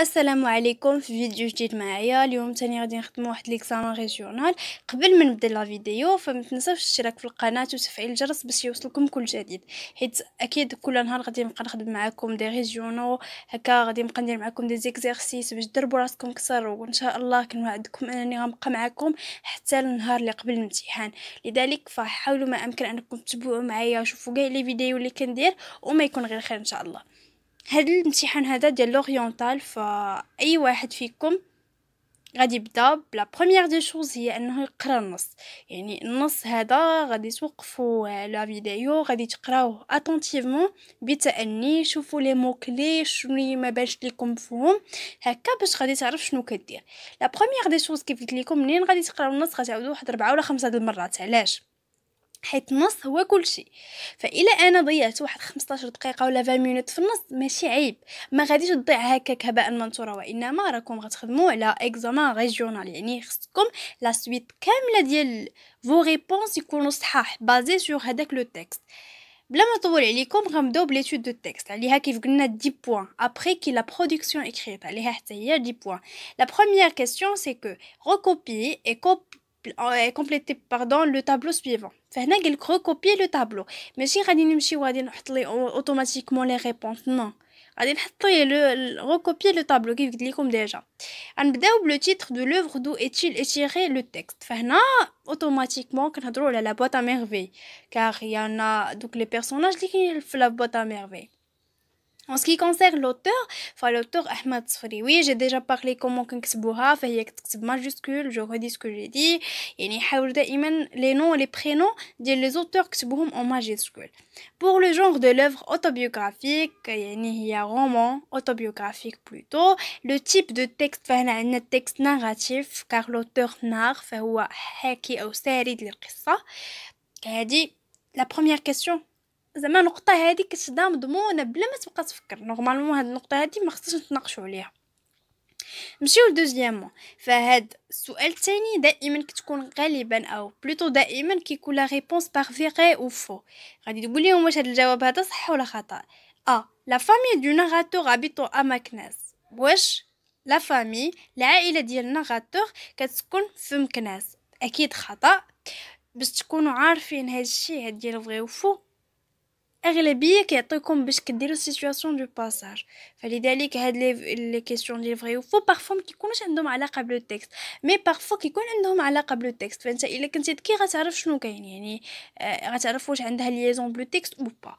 السلام عليكم في فيديو جديد معايا. اليوم تاني غادي نخدمو واحد ليكزامان ريجيونال. قبل ما نبدا لا فيديو فما تنساوش الاشتراك في القناه وتفعيل الجرس باش يوصلكم كل جديد، حيت اكيد كل نهار غادي نبقى نخدم معاكم دي ريجيونو هكا، غادي نبقى ندير معاكم دي زيكزارسيس باش تدربوا راسكم اكثر، وان شاء الله كنوعدكم انني غنبقى معاكم حتى النهار اللي قبل الامتحان. لذلك فحاولوا ما امكن انكم تتبعوا معايا وشوفوا كاع لي فيديو اللي كندير وما يكون غير خير ان شاء الله. هذا الامتحان هذا ديال لورينتال، فاي واحد فيكم غادي يبدا بلا بروميير دي شوز هي انه يقرا النص. يعني النص هذا غادي توقفوا لا فيديو، غادي تقراوه اتونتيفمون بتأني، شوفوا لي مو كلي شنو ما باش لكم مفهوم هكا باش غادي تعرف شنو كدير. لا بروميير دي شوز كيف قلت لكم، منين غادي تقراو النص غتعاودوا واحد 4 ولا 5 د المرات. علاش؟ حيت النص هو كل شيء. فإلا أنا ضيعت واحد 15 دقيقة ولا 20 مينوت في النص ماشي عيب، ما غاديش تضيع هكاك هباء منثورا، وإنما راكم غتخدموا على إكزامان ريجيونال. يعني خصكم لا سويت كاملة ديال فو ريبونس يكونوا صحاح بازي سور هذاك لو تكست. بلا ما نطول عليكم غنبداو بليتود دو تكست، عليها كيف قلنا 10 بوين ابري كي لا برودكسيون اكريت، عليها حتى هي 10 بوين. لا بروميير كيسيون سي كو recopier et compléter le tableau suivant. فهنا قالك recopier le tableau، ماشي غادي نمشي وغادي نحط لي اوتوماتيكمون لي ريبونس، نو، غادي نحط لي recopier le tableau كيف قلت لكم ديجا. غنبداو بلو تيتر دو لوفر دو est-il étiré le texte. فهنا اوتوماتيكمون كنهضروا على لا بوîte à merveille، car il y en a دوك لي بيرسوناج اللي كاينين في لا بوîte à merveille. En ce qui concerne l'auteur, l'auteur Ahmed Sfri, oui, j'ai déjà parlé comment كنكتبوها، فهي كتكتب majuscule. Je redis ce que j'ai dit. يعني حاول دائما les noms et les prénoms ديال les auteurs كتبوهم en majuscule. Pour le genre de l'œuvre autobiographique، يعني هي roman autobiographique plutôt. Le type de texte، فهنا عندنا texte narratif car l'auteur narre، فهو حاكي أو سارد للقصة. هذه la première question. زعما نقطه هذه كتشدا مضمونه بلا ما تبقى تفكر. نورمالمون هاد النقطه هذه ما خصناش نتناقشوا عليها. نمشيو لدوزيامون. فهاد السؤال الثاني دائما كتكون غالبا او بلوتو دائما كيكون لا ريبونس بار فيغي او فو. غادي تقول لهم واش هاد الجواب هذا صح ولا خطا. لا فامي دو ناراتور هابيتو ا مكناس. واش لا فامي العائله ديال الناراتور كتكون في مكناس؟ اكيد خطا. باش تكونوا عارفين هاد الشيء هاد ديال فغي وفو، اغلبيه كيعطيكم باش كديروا سيتوياسيون دو باساج. فلذلك هاد لي كيسيون ديال فري وفو بارفو ما كيكونوش عندهم علاقه بلو تكست، مي بارفو كيكون عندهم علاقه بلو تكست. فانت الا كنتي ذكي غتعرف شنو كاين، يعني غتعرف واش عندها ليزون بلو تكست او با.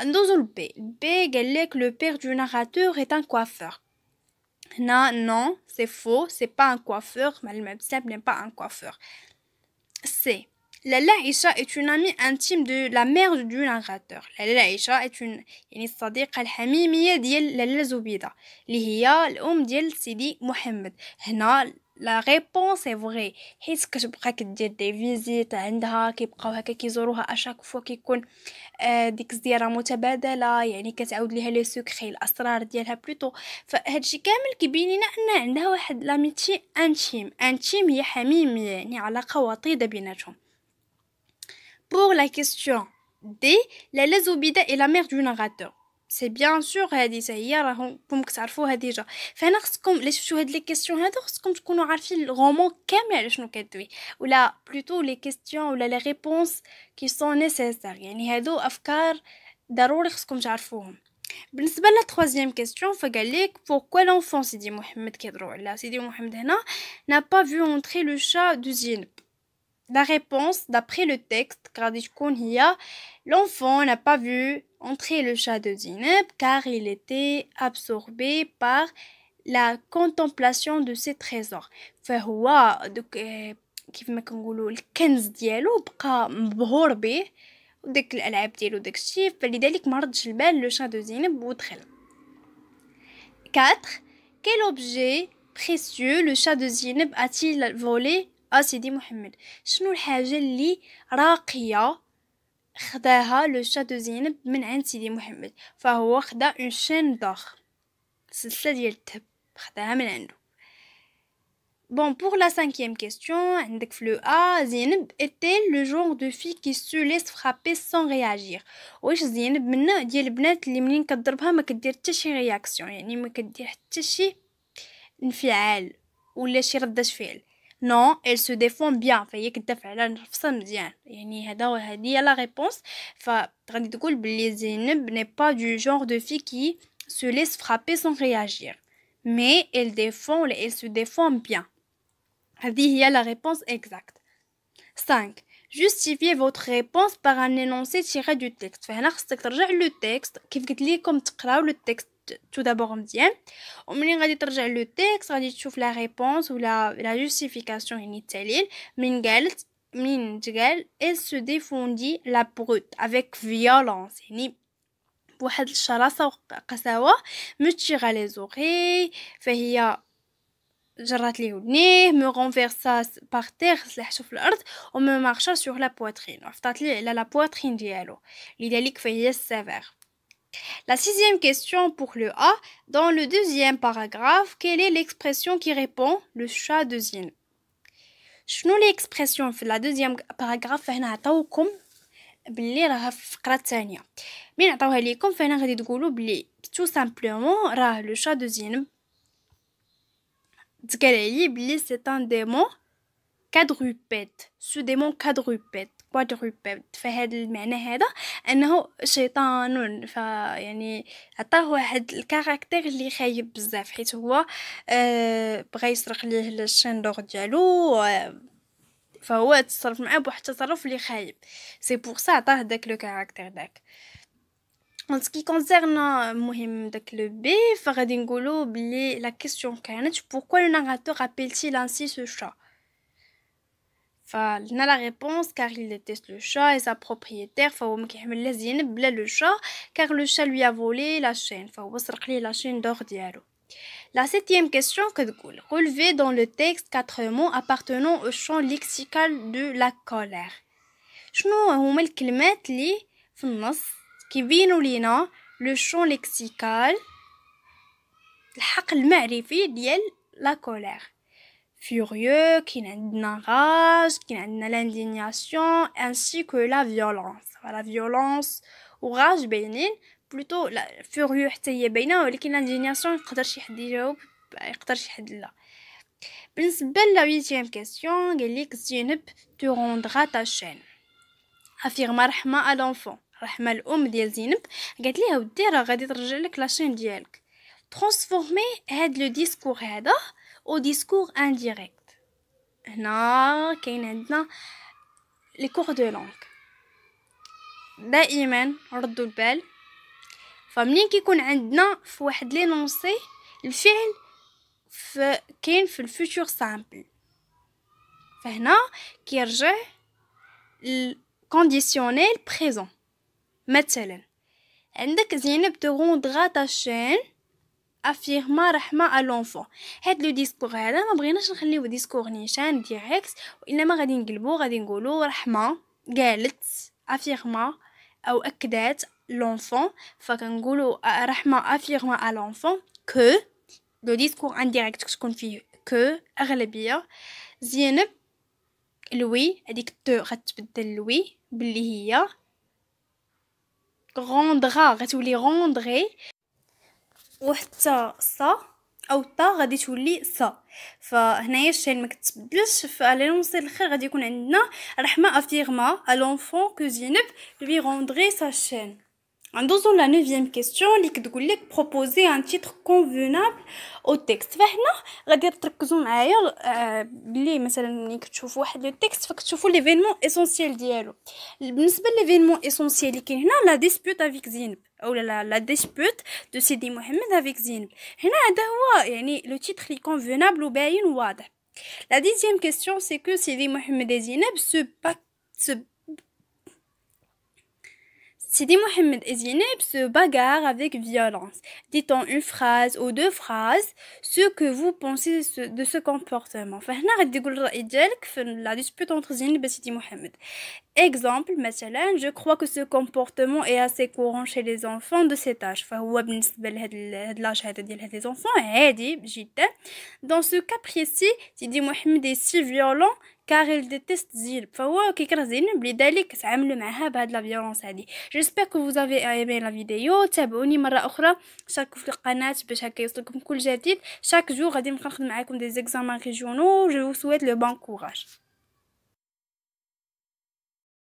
ندوزو لبي. بي قال لك لو بير دو ناراتور ايت ان كوافور. هنا نو سي فو، سي با ان كوافور. معلم بزاف ني با ان كوافور. سي Lala Aïcha est une amie intime de la mère du narrateur. Lala Aïcha est une يعني الصديقة الحميمية ديال لالا زبيدة اللي هي الأم ديال سيدي محمد. هنا لا ريبونس اي فغي، حيت كتبقى كدير دي فيزيت عندها، كيبقاو هكا كيزوروها اشاك فوا كيكون ديك الزياره متبادله، يعني كتعاود ليها لي سوكري الاسرار ديالها بلوتو. فهادشي كامل كيبين لنا ان عندها واحد لاميتي انتيم هي حميميه، يعني علاقه وطيده بيناتهم. Pour la question D, Lala Zoubida est la mère du narrateur. C'est bien sûr هذه هي راكم كتعرفوها ديجا. فهنا خصكم لا شفتوا هاد لي كيسيون هادو خصكم تكونوا عارفين الغومون كامل على شنو كدوي، ولا بلوتو لي كيسيون ولا لي ريبونس كي سون نيسيسار. يعني هادو افكار ضروري خصكم تعرفوهم. بالنسبه لا troisième question فقال لك pourquoi l'enfant سيدي محمد، كيهضروا على سيدي محمد هنا n'a pas vu entrer le chat de Zineb. La réponse, d'après le texte, l'enfant n'a pas vu entrer le chat de Zineb car il était absorbé par la contemplation de ses trésors. فهو دوك كيف ما كنقولوا الكنز ديالو بقى مبهور به وداك الالعاب ديالو داكشي، فلذلك ما ردش البال لو شا دو زينب ودخل. 4. Quel objet précieux le chat de Zineb a-t-il volé سيدي محمد؟ شنو الحاجه اللي راقيه خداها لو شا دو زينب من عند سيدي محمد؟ فهو خدا اون شين دور، سلسله ديال الذهب خداها من عنده. Bon, pour la 5e question, عندك في لو A, زينب est-elle le genre de fille qui se laisse frapper sans réagir؟ واش زينب من النوع ديال البنات اللي منين كضربها ما كدير حتى شي رياكسيون، يعني ما كدير حتى شي انفعال ولا شي ردة فعل. non elle se défend bien فهي كتدافع على نفسها مزيان. يعني هذه هي لا ريبونس. فغادي تقول بلي زينب n'est pas du genre de fille qui se laisse frapper sans réagir mais elle se défend bien. هذه هي la réponse exacte. 5. Justifiez votre réponse par un énoncé tiré du texte. فهنا خصك ترجع لو تكست كيف قلت لكم تقراو لو تكست tout d'abord مزيان ومنين غادي ترجع لو تكست غادي تشوف لا ريبونس ولا لا جوستيفيكاسيون يعني التعليل من تقال elle se défendit la brute avec violence يعني بواحد الشراسة وقساوة متشيغا لي زوغي فهي جرات ليه ودنيه مو رونفيرسا بار تير سلحتو في الارض ومو مارشا سور لا بواترين وعفطات ليه على لا بواترين ديالو لذلك فهي sévère. La sixième question pour le A. Dans le deuxième paragraphe, quelle est l'expression qui répond le chat de Zine? شنو l'expression في la deuxième paragraphe فهنا عطاوكم بلي راها في الفقرة الثانية. من عطاوها ليكم فهنا غادي تقولوا بلي tout simplement راه le chat de Zine تقال عليه بلي c'est un démon quadrupède. ce démon quadrupède فهذا المعنى هذا انه شيطان يعني عطاه واحد الكاركتير اللي خايب بزاف حيت هو بغى يسرق ليه الشين دور ديالو فهو تصرف معاه بواحد التصرف اللي خايب سي بور سا عطاه داك لو كاركتير داك. en ce qui concerne مهم داك لو بي فغادي نقولوا بلي لا كيسيون كانت pourquoi le narrateur appelle-t-il ainsi ce chat. فلنا لا ريبونس car il déteste le chat et sa propriétaire فهو ما كيحمل لا زينب بلا لو chat car le chat lui a volé la chaîne فهو سرق ليه لا chaîne d'or ديالو. La septième question كتقول relevez dans le texte 4 mots appartenant au champ lexical de la colère. شنو هما الكلمات اللي في النص كيبينوا لينا لو شون ليكسيكال الحق المعرفي ديال لا كولير. furieux كاين عندنا rage كاين عندنا l'indignation ainsi que la violence. la violence و rage باينين بلوتو لا furieux حتى هي باينه ولكن l'indignation يقدر شي حد يجاوب يقدر شي حد لا. بالنسبه ل 8e question قال لك زينب tu rendras ta chaîne. affirme رحمه à l'enfant. رحمه الام ديال زينب قالت ليها ودي راه غادي ترجع لك لاشين ديالك. ترانسفورمي هاد لو ديسكور هذا او ديسكور انديريكت. هنا كاين عندنا لي كور دو لونغ دائما ردوا البال فمنين كيكون عندنا في واحد لينونسي الفعل كاين في الفيتور سامبل فهنا كيرجع الكونديسيونيل بريزون. مثلا عندك زينب تغوندغا تا شين افيرما رحمه à l'enfant. هاد لو ديسكور هذا ما بغيناش نخليوه ديسكور نيشان ديريكت وانما غادي نقلبو غادي نقولوا رحمه قالت افيرما او اكدات l'enfant فكنقولوا رحمه افيرما à l'enfant que لو ديسكور انديريكت تكون فيه que اغلبيه زينب لوي هذيك تو غتبدل لوي باللي هي غوندغا غتولي غوندغي وحتى صا او تا غادي تولي صا. فهنايا الشين ما كتبدلش فالينونسي الاخر غادي يكون عندنا رحمه افيرما à l'enfant que زينب lui rendrait sa chaîne. ندوزو لا 9e question اللي كتقول لك proposer un titre convenable au texte. فهنا غادي تركزوا معايا بلي مثلا ملي كتشوفوا واحد لو تكست فكتشوفوا ليفينمون اسونسيال ديالو. بالنسبه ليفينمون اسونسيال اللي كاين هنا لا ديسبوت افيك زينب او لا ديسبوت دو سيدي محمد افيك زينب. هنا هذا هو يعني لو تيتر لي كونفينابل وباين وواضح. لا 10e question c'est que سيدي محمد زينب Sidi Mohamed et Zineb se bagarrent avec violence. Dites en une phrase ou deux phrases ce que vous pensez de ce comportement. فهنا غادي تقول الرأي ديالك في la dispute entre Zineb et Sidi Mohamed. Exemple, مثلا, je crois que ce comportement est assez courant chez les enfants de cet âge. فهو بالنسبة لهاد l'âge هذا ديال هاد les enfants عادي جدا. Dans ce cas précis, Sidi Mohamed est si violent car il déteste Zil. فهو كيكره زينب لذلك تعاملوا معها بهاد la violence هادي. J'espère que vous avez aimé la vidéo. تابعوني مرة أخرى. شاركوا في القناة باش هكا يوصلكم كل جديد. Chaque jour غادي نبقى نخدم معاكم des examens régionaux. Je vous souhaite le bon courage.